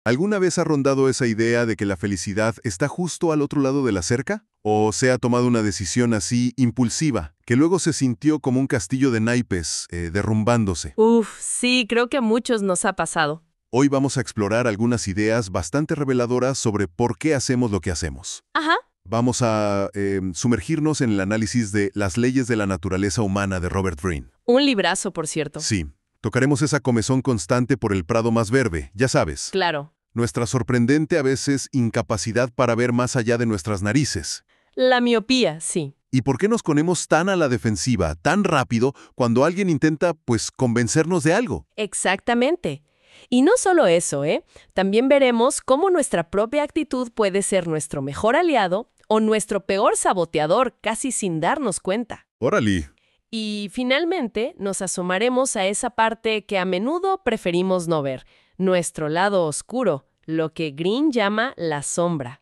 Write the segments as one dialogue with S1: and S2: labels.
S1: ¿Alguna vez ha rondado esa idea de que la felicidad está justo al otro lado de la cerca? ¿O se ha tomado una decisión así impulsiva, que luego se sintió como un castillo de naipes, derrumbándose?
S2: Uf, sí, creo que a muchos nos ha pasado.
S1: Hoy vamos a explorar algunas ideas bastante reveladoras sobre por qué hacemos lo que hacemos.
S2: Ajá.
S1: Vamos a sumergirnos en el análisis de Las leyes de la naturaleza humana de Robert Greene.
S2: Un librazo, por cierto.
S1: Sí, tocaremos esa comezón constante por el prado más verde, ya sabes.
S2: Claro.
S1: Nuestra sorprendente a veces incapacidad para ver más allá de nuestras narices.
S2: La miopía, sí.
S1: ¿Y por qué nos ponemos tan a la defensiva, tan rápido, cuando alguien intenta, convencernos de algo?
S2: Exactamente. Y no solo eso, ¿eh? También veremos cómo nuestra propia actitud puede ser nuestro mejor aliado o nuestro peor saboteador, casi sin darnos cuenta.
S1: Órale.
S2: Y finalmente nos asomaremos a esa parte que a menudo preferimos no ver, nuestro lado oscuro, lo que Greene llama la sombra.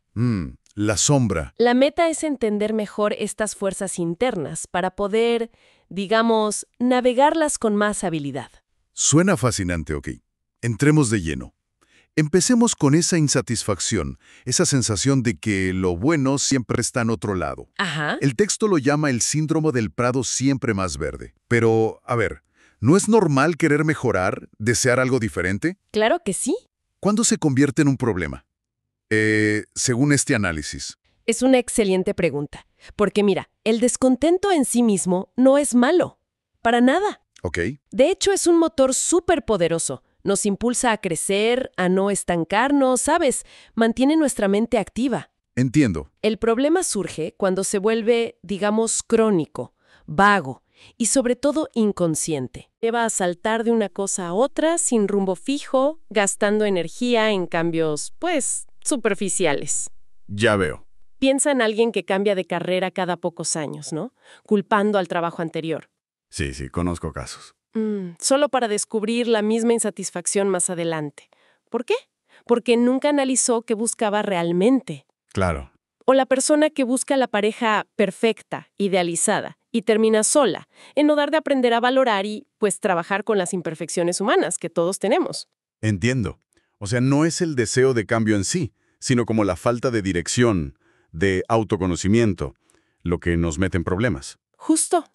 S1: La sombra.
S2: La meta es entender mejor estas fuerzas internas para poder, digamos, navegarlas con más habilidad.
S1: Suena fascinante, ok. Entremos de lleno. Empecemos con esa insatisfacción, esa sensación de que lo bueno siempre está en otro lado.
S2: Ajá.
S1: El texto lo llama el síndrome del prado siempre más verde. Pero, a ver, ¿no es normal querer mejorar, desear algo diferente?
S2: Claro que sí.
S1: ¿Cuándo se convierte en un problema? Según este análisis.
S2: Es una excelente pregunta, porque mira, el descontento en sí mismo no es malo, para nada.
S1: Ok.
S2: De hecho, es un motor súper poderoso. Nos impulsa a crecer, a no estancarnos, ¿sabes? Mantiene nuestra mente activa.
S1: Entiendo.
S2: El problema surge cuando se vuelve, digamos, crónico, vago y sobre todo inconsciente. Lleva a saltar de una cosa a otra sin rumbo fijo, gastando energía en cambios, superficiales.
S1: Ya veo.
S2: Piensa en alguien que cambia de carrera cada pocos años, ¿no? Culpando al trabajo anterior.
S1: Sí, conozco casos.
S2: Solo para descubrir la misma insatisfacción más adelante. ¿Por qué? Porque nunca analizó qué buscaba realmente.
S1: Claro.
S2: O la persona que busca la pareja perfecta, idealizada, y termina sola, en lugar de aprender a valorar y, trabajar con las imperfecciones humanas que todos tenemos.
S1: Entiendo. O sea, no es el deseo de cambio en sí, sino como la falta de dirección, de autoconocimiento, lo que nos mete en problemas.
S2: Justo.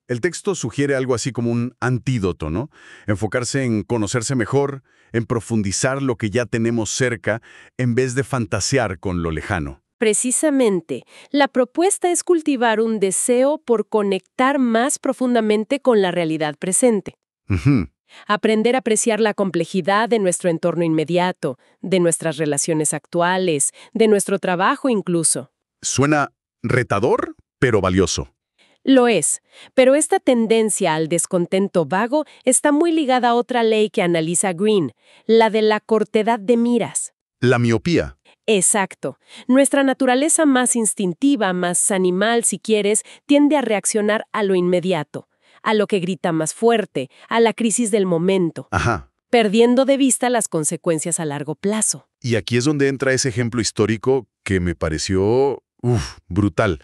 S1: El texto sugiere algo así como un antídoto, ¿no? Enfocarse en conocerse mejor, en profundizar lo que ya tenemos cerca, en vez de fantasear con lo lejano.
S2: Precisamente, la propuesta es cultivar un deseo por conectar más profundamente con la realidad presente.
S1: Ujú.
S2: Aprender a apreciar la complejidad de nuestro entorno inmediato, de nuestras relaciones actuales, de nuestro trabajo incluso.
S1: Suena retador, pero valioso.
S2: Lo es, pero esta tendencia al descontento vago está muy ligada a otra ley que analiza Greene, la de la cortedad de miras.
S1: La miopía.
S2: Exacto. Nuestra naturaleza más instintiva, más animal, si quieres, tiende a reaccionar a lo inmediato, a lo que grita más fuerte, a la crisis del momento,
S1: Ajá.
S2: perdiendo de vista las consecuencias a largo plazo.
S1: Y aquí es donde entra ese ejemplo histórico que me pareció, brutal.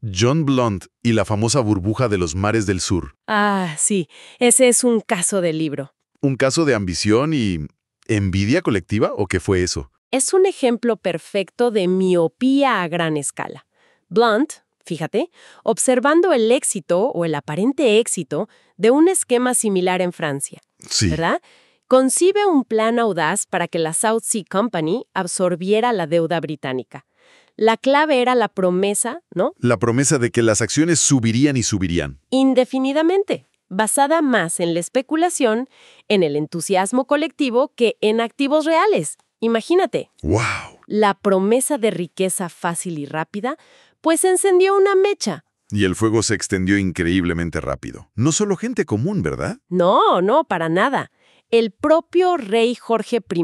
S1: John Blunt y la famosa burbuja de los mares del sur.
S2: Ah, sí, ese es un caso del libro.
S1: ¿Un caso de ambición y envidia colectiva o qué fue eso?
S2: Es un ejemplo perfecto de miopía a gran escala. Blunt, fíjate, observando el éxito o el aparente éxito de un esquema similar en Francia,
S1: Sí.
S2: ¿verdad? Concibe un plan audaz para que la South Sea Company absorbiera la deuda británica. La clave era la promesa, ¿no?
S1: La promesa de que las acciones subirían y subirían.
S2: Indefinidamente, basada más en la especulación, en el entusiasmo colectivo que en activos reales. Imagínate.
S1: ¡Wow!
S2: La promesa de riqueza fácil y rápida, pues encendió una mecha.
S1: Y el fuego se extendió increíblemente rápido. No solo gente común, ¿verdad?
S2: No, para nada. El propio rey Jorge I.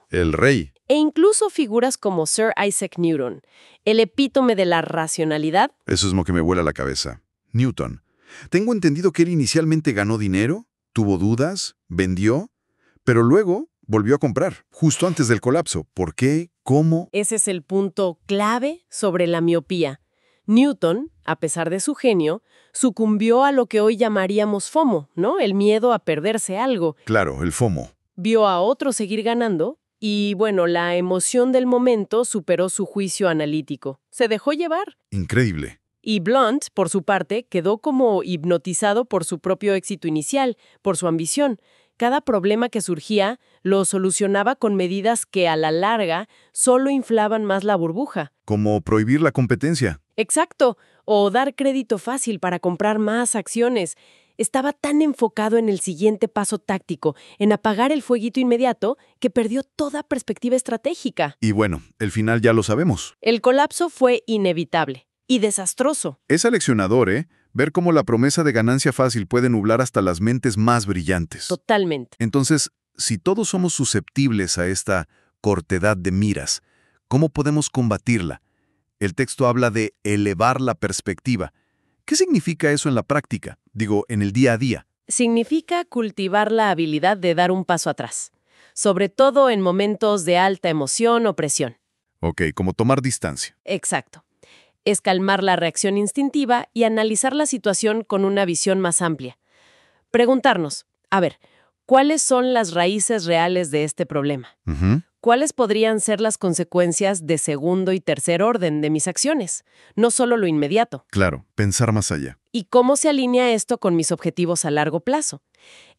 S1: El rey.
S2: E incluso figuras como Sir Isaac Newton, el epítome de la racionalidad.
S1: Eso es lo que me vuela la cabeza. Newton. Tengo entendido que él inicialmente ganó dinero, tuvo dudas, vendió, pero luego volvió a comprar, justo antes del colapso. ¿Por qué? ¿Cómo?
S2: Ese es el punto clave sobre la miopía. Newton, a pesar de su genio, sucumbió a lo que hoy llamaríamos FOMO, ¿no? El miedo a perderse algo.
S1: Claro, el FOMO.
S2: Vio a otros seguir ganando Y bueno, la emoción del momento superó su juicio analítico. Se dejó llevar.
S1: Increíble.
S2: Y Blunt, por su parte, quedó como hipnotizado por su propio éxito inicial, por su ambición. Cada problema que surgía lo solucionaba con medidas que, a la larga, solo inflaban más la burbuja.
S1: Como prohibir la competencia.
S2: Exacto, o dar crédito fácil para comprar más acciones. Estaba tan enfocado en el siguiente paso táctico, en apagar el fueguito inmediato, que perdió toda perspectiva estratégica.
S1: Y bueno, el final ya lo sabemos.
S2: El colapso fue inevitable y desastroso.
S1: Es aleccionador, ¿eh? Ver cómo la promesa de ganancia fácil puede nublar hasta las mentes más brillantes.
S2: Totalmente.
S1: Entonces, si todos somos susceptibles a esta cortedad de miras, ¿cómo podemos combatirla? El texto habla de elevar la perspectiva. ¿Qué significa eso en la práctica? Digo, en el día a día.
S2: Significa cultivar la habilidad de dar un paso atrás, sobre todo en momentos de alta emoción o presión.
S1: Ok, como tomar distancia.
S2: Exacto. Es calmar la reacción instintiva y analizar la situación con una visión más amplia. Preguntarnos, a ver, ¿cuáles son las raíces reales de este problema?
S1: Ujú.
S2: ¿Cuáles podrían ser las consecuencias de segundo y tercer orden de mis acciones? No solo lo inmediato.
S1: Claro, pensar más allá.
S2: ¿Y cómo se alinea esto con mis objetivos a largo plazo?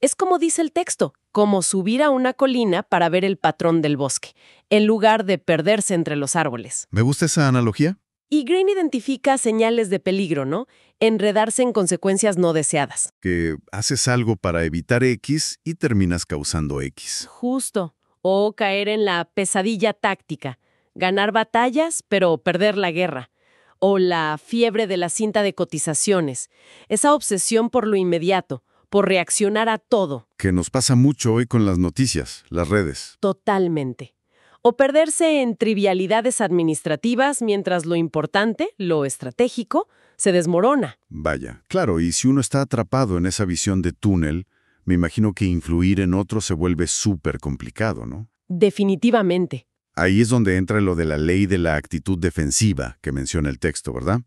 S2: Es como dice el texto, como subir a una colina para ver el patrón del bosque, en lugar de perderse entre los árboles.
S1: ¿Me gusta esa analogía?
S2: Y Green identifica señales de peligro, ¿no? Enredarse en consecuencias no deseadas.
S1: Que haces algo para evitar X y terminas causando X.
S2: Justo. O caer en la pesadilla táctica. Ganar batallas, pero perder la guerra. O la fiebre de la cinta de cotizaciones. Esa obsesión por lo inmediato, por reaccionar a todo.
S1: Que nos pasa mucho hoy con las noticias, las redes.
S2: Totalmente. O perderse en trivialidades administrativas mientras lo importante, lo estratégico, se desmorona.
S1: Vaya, claro, y si uno está atrapado en esa visión de túnel, me imagino que influir en otro se vuelve súper complicado, ¿no?
S2: Definitivamente.
S1: Ahí es donde entra lo de la ley de la actitud defensiva que menciona el texto, ¿verdad?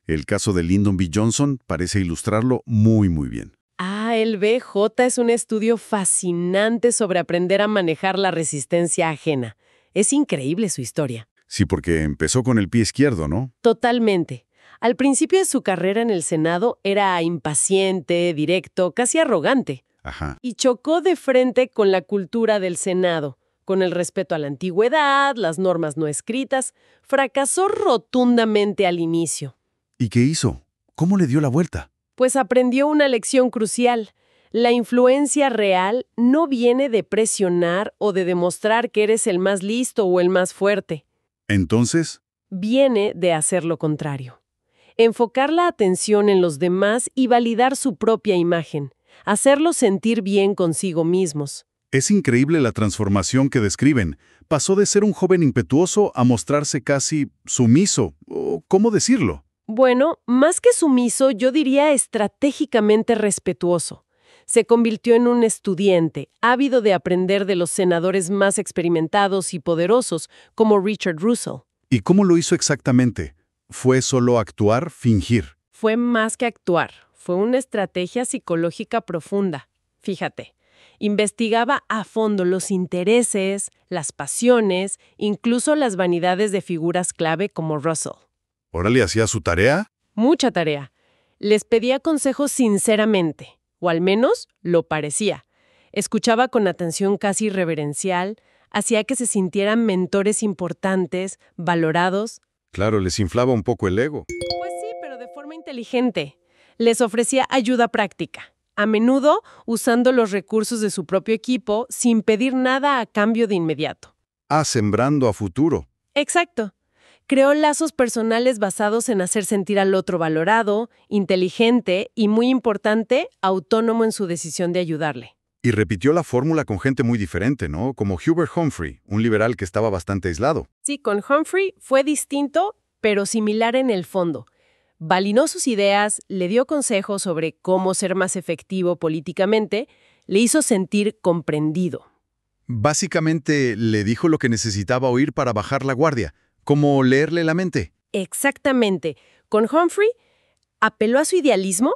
S1: El caso de Lyndon B. Johnson parece ilustrarlo muy, muy bien.
S2: El BJ es un estudio fascinante sobre aprender a manejar la resistencia ajena. Es increíble su historia.
S1: Sí, porque empezó con el pie izquierdo, ¿no?
S2: Totalmente. Al principio de su carrera en el Senado era impaciente, directo, casi arrogante.
S1: Ajá.
S2: Y chocó de frente con la cultura del Senado, con el respeto a la antigüedad, las normas no escritas. Fracasó rotundamente al inicio.
S1: ¿Y qué hizo? ¿Cómo le dio la vuelta?
S2: Pues aprendió una lección crucial. La influencia real no viene de presionar o de demostrar que eres el más listo o el más fuerte.
S1: Entonces,
S2: Viene de hacer lo contrario. Enfocar la atención en los demás y validar su propia imagen. Hacerlos sentir bien consigo mismos.
S1: es increíble la transformación que describen. Pasó de ser un joven impetuoso a mostrarse casi sumiso, o ¿cómo decirlo?
S2: Bueno, más que sumiso, yo diría estratégicamente respetuoso. Se convirtió en un estudiante, ávido de aprender de los senadores más experimentados y poderosos, como Richard Russell.
S1: ¿Y cómo lo hizo exactamente? ¿Fue solo actuar, fingir?
S2: Fue más que actuar, fue una estrategia psicológica profunda. Fíjate, investigaba a fondo los intereses, las pasiones, incluso las vanidades de figuras clave como Russell.
S1: ¿Órale hacía su tarea?
S2: Mucha tarea. Les pedía consejos sinceramente, o al menos lo parecía. Escuchaba con atención casi reverencial, hacía que se sintieran mentores importantes, valorados.
S1: Claro, les inflaba un poco el ego.
S2: Pues sí, pero de forma inteligente. Les ofrecía ayuda práctica, a menudo usando los recursos de su propio equipo sin pedir nada a cambio de inmediato.
S1: Sembrando a futuro.
S2: Exacto. Creó lazos personales basados en hacer sentir al otro valorado, inteligente y, muy importante, autónomo en su decisión de ayudarle.
S1: Y repitió la fórmula con gente muy diferente, ¿no? Como Hubert Humphrey, un liberal que estaba bastante aislado.
S2: Sí, con Humphrey fue distinto, pero similar en el fondo. Validó sus ideas, le dio consejos sobre cómo ser más efectivo políticamente, le hizo sentir comprendido.
S1: Básicamente le dijo lo que necesitaba oír para bajar la guardia, como leerle la mente.
S2: Exactamente. Con Humphrey apeló a su idealismo,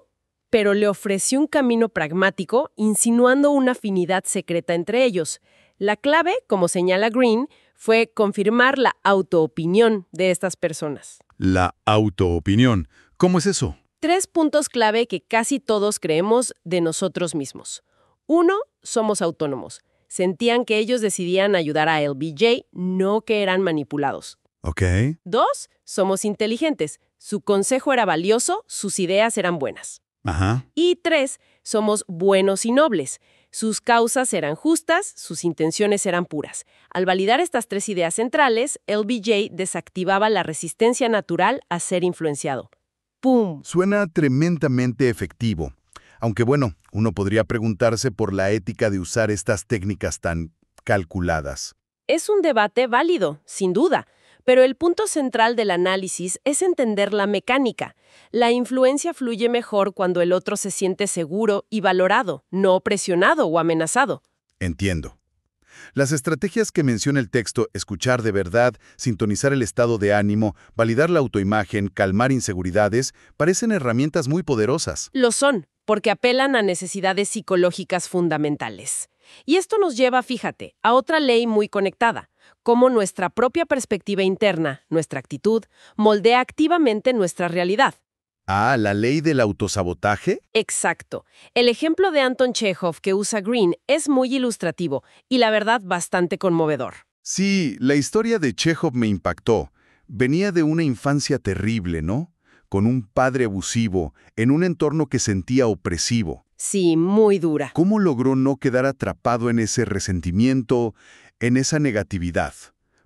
S2: pero le ofreció un camino pragmático, insinuando una afinidad secreta entre ellos. La clave, como señala Green, fue confirmar la autoopinión de estas personas.
S1: La autoopinión. ¿Cómo es eso?
S2: 3 puntos clave que casi todos creemos de nosotros mismos. 1, somos autónomos. Sentían que ellos decidían ayudar a LBJ, no que eran manipulados.
S1: Ok.
S2: 2, somos inteligentes. Su consejo era valioso, sus ideas eran buenas.
S1: Ajá.
S2: Y 3, somos buenos y nobles. Sus causas eran justas, sus intenciones eran puras. Al validar estas 3 ideas centrales, LBJ desactivaba la resistencia natural a ser influenciado. ¡Pum!
S1: Suena tremendamente efectivo. Aunque bueno, uno podría preguntarse por la ética de usar estas técnicas tan calculadas.
S2: Es un debate válido, sin duda, pero el punto central del análisis es entender la mecánica. La influencia fluye mejor cuando el otro se siente seguro y valorado, no presionado o amenazado.
S1: Entiendo. Las estrategias que menciona el texto, escuchar de verdad, sintonizar el estado de ánimo, validar la autoimagen, calmar inseguridades, parecen herramientas muy poderosas.
S2: Lo son, porque apelan a necesidades psicológicas fundamentales. Y esto nos lleva, fíjate, a otra ley muy conectada, cómo nuestra propia perspectiva interna, nuestra actitud, moldea activamente nuestra realidad.
S1: Ah, ¿la ley del autosabotaje?
S2: Exacto. El ejemplo de Anton Chekhov que usa Green es muy ilustrativo y la verdad bastante conmovedor.
S1: Sí, la historia de Chekhov me impactó. Venía de una infancia terrible, ¿no? Con un padre abusivo, en un entorno que sentía opresivo.
S2: Sí, muy dura.
S1: ¿Cómo logró no quedar atrapado en ese resentimiento, en esa negatividad?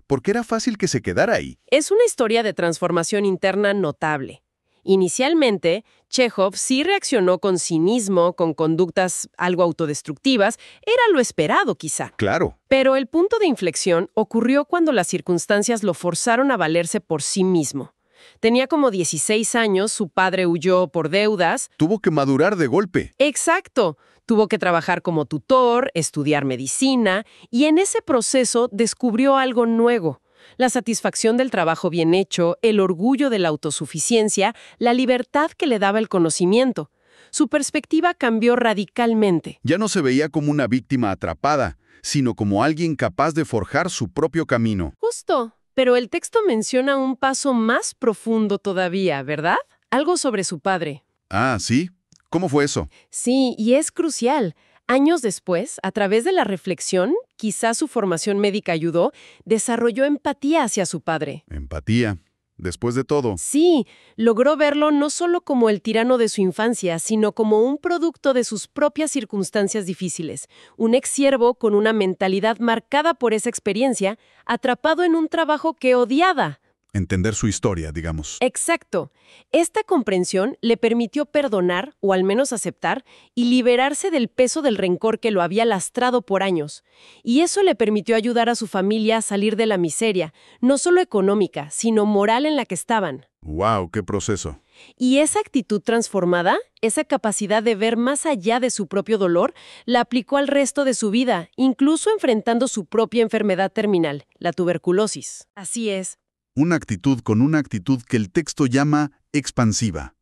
S1: Porque era fácil que se quedara ahí.
S2: Es una historia de transformación interna notable. Inicialmente, Chekhov sí reaccionó con cinismo, con conductas algo autodestructivas. Era lo esperado, quizá.
S1: Claro.
S2: Pero el punto de inflexión ocurrió cuando las circunstancias lo forzaron a valerse por sí mismo. Tenía como 16 años, su padre huyó por deudas.
S1: Tuvo que madurar de golpe.
S2: Exacto. Tuvo que trabajar como tutor, estudiar medicina, y en ese proceso descubrió algo nuevo. La satisfacción del trabajo bien hecho, el orgullo de la autosuficiencia, la libertad que le daba el conocimiento. Su perspectiva cambió radicalmente.
S1: Ya no se veía como una víctima atrapada, sino como alguien capaz de forjar su propio camino.
S2: Justo. Pero el texto menciona un paso más profundo todavía, ¿verdad? Algo sobre su padre.
S1: Ah, ¿sí? ¿Cómo fue eso?
S2: Sí, y es crucial. Años después, a través de la reflexión, quizás su formación médica ayudó, desarrolló empatía hacia su padre.
S1: Empatía. Después de todo.
S2: Sí, logró verlo no solo como el tirano de su infancia, sino como un producto de sus propias circunstancias difíciles. Un exsiervo con una mentalidad marcada por esa experiencia, atrapado en un trabajo que odiaba.
S1: Entender su historia, digamos.
S2: Exacto. Esta comprensión le permitió perdonar, o al menos aceptar, y liberarse del peso del rencor que lo había lastrado por años. Y eso le permitió ayudar a su familia a salir de la miseria, no solo económica, sino moral en la que estaban.
S1: ¡Wow! ¡Qué proceso!
S2: Y esa actitud transformada, esa capacidad de ver más allá de su propio dolor, la aplicó al resto de su vida, incluso enfrentando su propia enfermedad terminal, la tuberculosis. Así es.
S1: Una actitud con una actitud que el texto llama expansiva.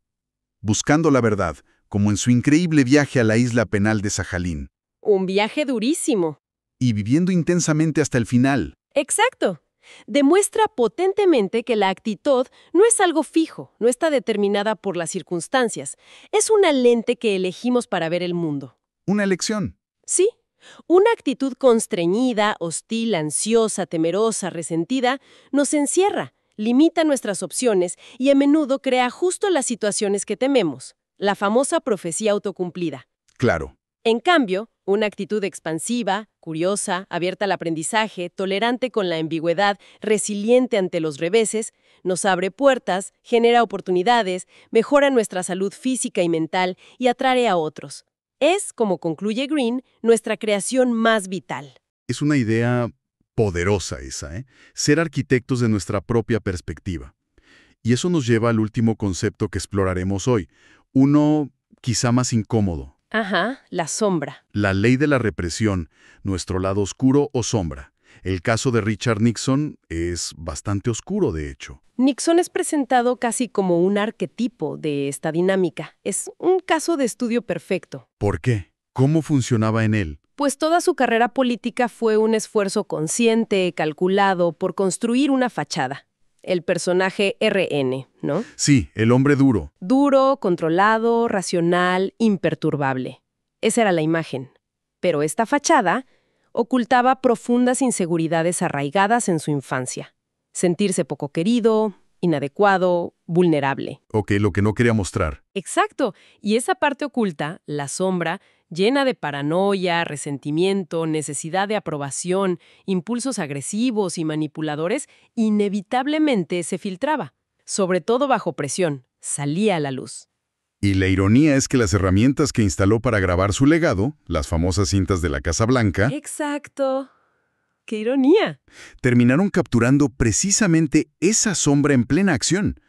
S1: Buscando la verdad, como en su increíble viaje a la isla penal de Sajalín.
S2: Un viaje durísimo.
S1: Y viviendo intensamente hasta el final.
S2: Exacto. Demuestra potentemente que la actitud no es algo fijo, no está determinada por las circunstancias. Es una lente que elegimos para ver el mundo.
S1: Una elección.
S2: Sí. Una actitud constreñida, hostil, ansiosa, temerosa, resentida, nos encierra, limita nuestras opciones y a menudo crea justo las situaciones que tememos. La famosa profecía autocumplida.
S1: Claro.
S2: En cambio, una actitud expansiva, curiosa, abierta al aprendizaje, tolerante con la ambigüedad, resiliente ante los reveses, nos abre puertas, genera oportunidades, mejora nuestra salud física y mental y atrae a otros. Es, como concluye Green, nuestra creación más vital.
S1: Es una idea poderosa esa, ¿eh? Ser arquitectos de nuestra propia perspectiva. Y eso nos lleva al último concepto que exploraremos hoy. Uno quizá más incómodo.
S2: Ajá, la sombra.
S1: La ley de la represión, nuestro lado oscuro o sombra. El caso de Richard Nixon es bastante oscuro, de hecho.
S2: Nixon es presentado casi como un arquetipo de esta dinámica. Es un caso de estudio perfecto.
S1: ¿Por qué? ¿Cómo funcionaba en él?
S2: Pues toda su carrera política fue un esfuerzo consciente, calculado, por construir una fachada. El personaje RN, ¿no?
S1: Sí, el hombre duro.
S2: Duro, controlado, racional, imperturbable. Esa era la imagen. Pero esta fachada ocultaba profundas inseguridades arraigadas en su infancia. Sentirse poco querido, inadecuado, vulnerable.
S1: Ok, lo que no quería mostrar.
S2: Exacto. Y esa parte oculta, la sombra, llena de paranoia, resentimiento, necesidad de aprobación, impulsos agresivos y manipuladores, inevitablemente se filtraba. Sobre todo bajo presión, salía a la luz.
S1: Y la ironía es que las herramientas que instaló para grabar su legado, las famosas cintas de la Casa Blanca,
S2: Exacto. ¡Qué ironía!
S1: terminaron capturando precisamente esa sombra en plena acción.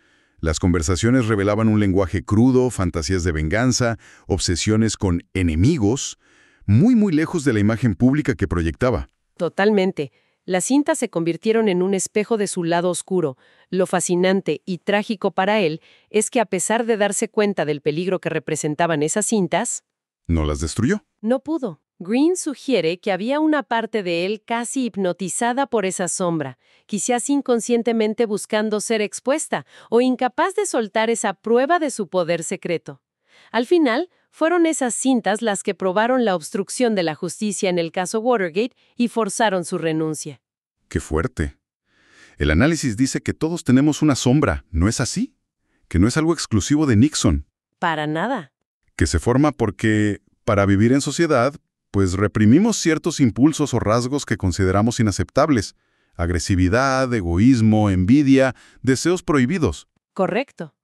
S1: Las conversaciones revelaban un lenguaje crudo, fantasías de venganza, obsesiones con enemigos, muy lejos de la imagen pública que proyectaba.
S2: Totalmente. Las cintas se convirtieron en un espejo de su lado oscuro. Lo fascinante y trágico para él es que a pesar de darse cuenta del peligro que representaban esas cintas,
S1: ¿No las destruyó?
S2: no pudo. Green sugiere que había una parte de él casi hipnotizada por esa sombra, quizás inconscientemente buscando ser expuesta o incapaz de soltar esa prueba de su poder secreto. Al final, fueron esas cintas las que probaron la obstrucción de la justicia en el caso Watergate y forzaron su renuncia.
S1: ¡Qué fuerte! El análisis dice que todos tenemos una sombra, ¿no es así? Que no es algo exclusivo de Nixon.
S2: Para nada.
S1: Que se forma porque, para vivir en sociedad, pues reprimimos ciertos impulsos o rasgos que consideramos inaceptables. Agresividad, egoísmo, envidia, deseos prohibidos.
S2: Correcto.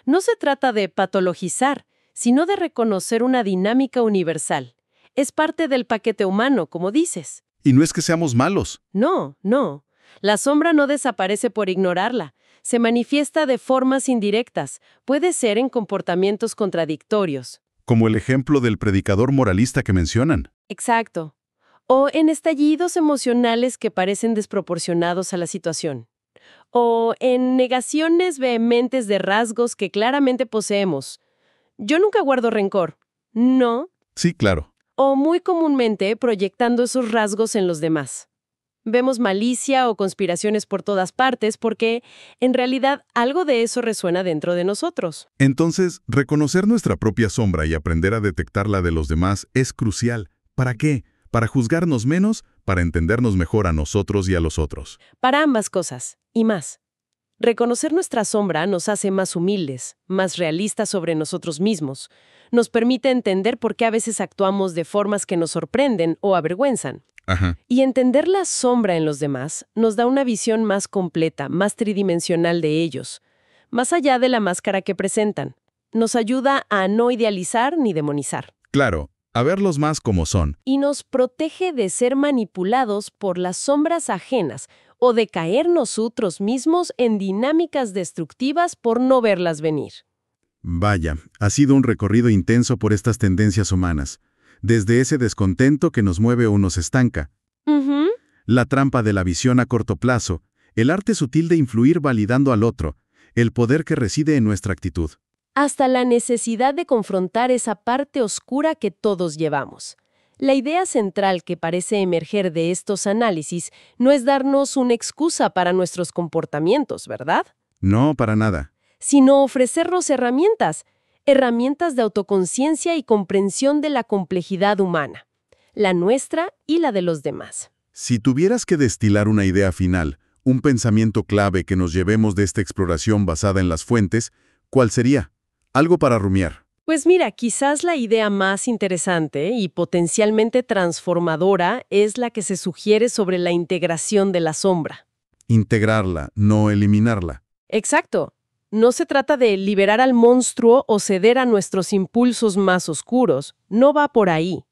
S2: No se trata de patologizar, sino de reconocer una dinámica universal. Es parte del paquete humano, como dices.
S1: Y no es que seamos malos.
S2: No, no. La sombra no desaparece por ignorarla. Se manifiesta de formas indirectas. Puede ser en comportamientos contradictorios.
S1: Como el ejemplo del predicador moralista que mencionan.
S2: Exacto. O en estallidos emocionales que parecen desproporcionados a la situación. O en negaciones vehementes de rasgos que claramente poseemos. Yo nunca guardo rencor. No.
S1: Sí, claro.
S2: O muy comúnmente proyectando esos rasgos en los demás. Vemos malicia o conspiraciones por todas partes porque, en realidad, algo de eso resuena dentro de nosotros.
S1: Entonces, reconocer nuestra propia sombra y aprender a detectar la de los demás es crucial. ¿Para qué? ¿Para juzgarnos menos? ¿Para entendernos mejor a nosotros y a los otros?
S2: Para ambas cosas, y más. Reconocer nuestra sombra nos hace más humildes, más realistas sobre nosotros mismos. Nos permite entender por qué a veces actuamos de formas que nos sorprenden o avergüenzan.
S1: Ajá.
S2: Y entender la sombra en los demás nos da una visión más completa, más tridimensional de ellos, más allá de la máscara que presentan. Nos ayuda a no idealizar ni demonizar.
S1: Claro, a verlos más como son.
S2: Y nos protege de ser manipulados por las sombras ajenas o de caer nosotros mismos en dinámicas destructivas por no verlas venir.
S1: Vaya, ha sido un recorrido intenso por estas tendencias humanas. Desde ese descontento que nos mueve o nos estanca.
S2: Ujú.
S1: La trampa de la visión a corto plazo, el arte sutil de influir validando al otro, el poder que reside en nuestra actitud.
S2: Hasta la necesidad de confrontar esa parte oscura que todos llevamos. La idea central que parece emerger de estos análisis no es darnos una excusa para nuestros comportamientos, ¿verdad?
S1: No, para nada.
S2: Sino ofrecernos herramientas de autoconciencia y comprensión de la complejidad humana, la nuestra y la de los demás.
S1: Si tuvieras que destilar una idea final, un pensamiento clave que nos llevemos de esta exploración basada en las fuentes, ¿cuál sería? Algo para rumiar.
S2: Pues mira, quizás la idea más interesante y potencialmente transformadora es la que se sugiere sobre la integración de la sombra.
S1: Integrarla, no eliminarla.
S2: Exacto. No se trata de liberar al monstruo o ceder a nuestros impulsos más oscuros. No va por ahí.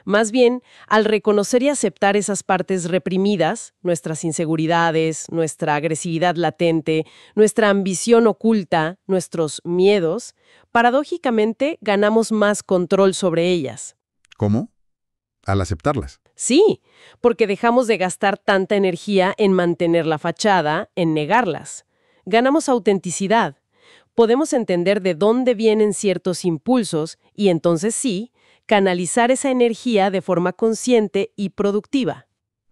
S2: Más bien, al reconocer y aceptar esas partes reprimidas, nuestras inseguridades, nuestra agresividad latente, nuestra ambición oculta, nuestros miedos, paradójicamente ganamos más control sobre ellas.
S1: ¿Cómo? Al aceptarlas.
S2: Sí, porque dejamos de gastar tanta energía en mantener la fachada, en negarlas. Ganamos autenticidad. Podemos entender de dónde vienen ciertos impulsos y entonces sí, canalizar esa energía de forma consciente y productiva.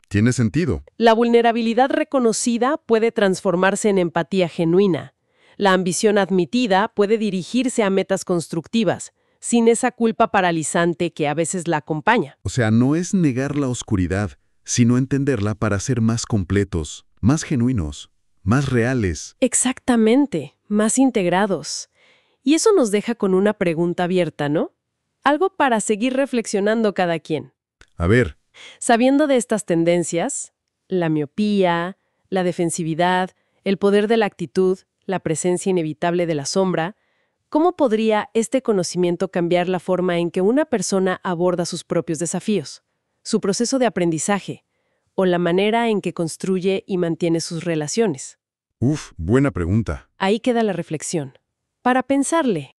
S1: Tiene sentido.
S2: La vulnerabilidad reconocida puede transformarse en empatía genuina. La ambición admitida puede dirigirse a metas constructivas, sin esa culpa paralizante que a veces la acompaña.
S1: O sea, no es negar la oscuridad, sino entenderla para ser más completos, más genuinos, más reales.
S2: Exactamente, más integrados. Y eso nos deja con una pregunta abierta, ¿no? Algo para seguir reflexionando cada quien.
S1: A ver,
S2: Sabiendo de estas tendencias, la miopía, la defensividad, el poder de la actitud, la presencia inevitable de la sombra, ¿cómo podría este conocimiento cambiar la forma en que una persona aborda sus propios desafíos, su proceso de aprendizaje, o la manera en que construye y mantiene sus relaciones?
S1: buena pregunta.
S2: Ahí queda la reflexión. Para pensarle.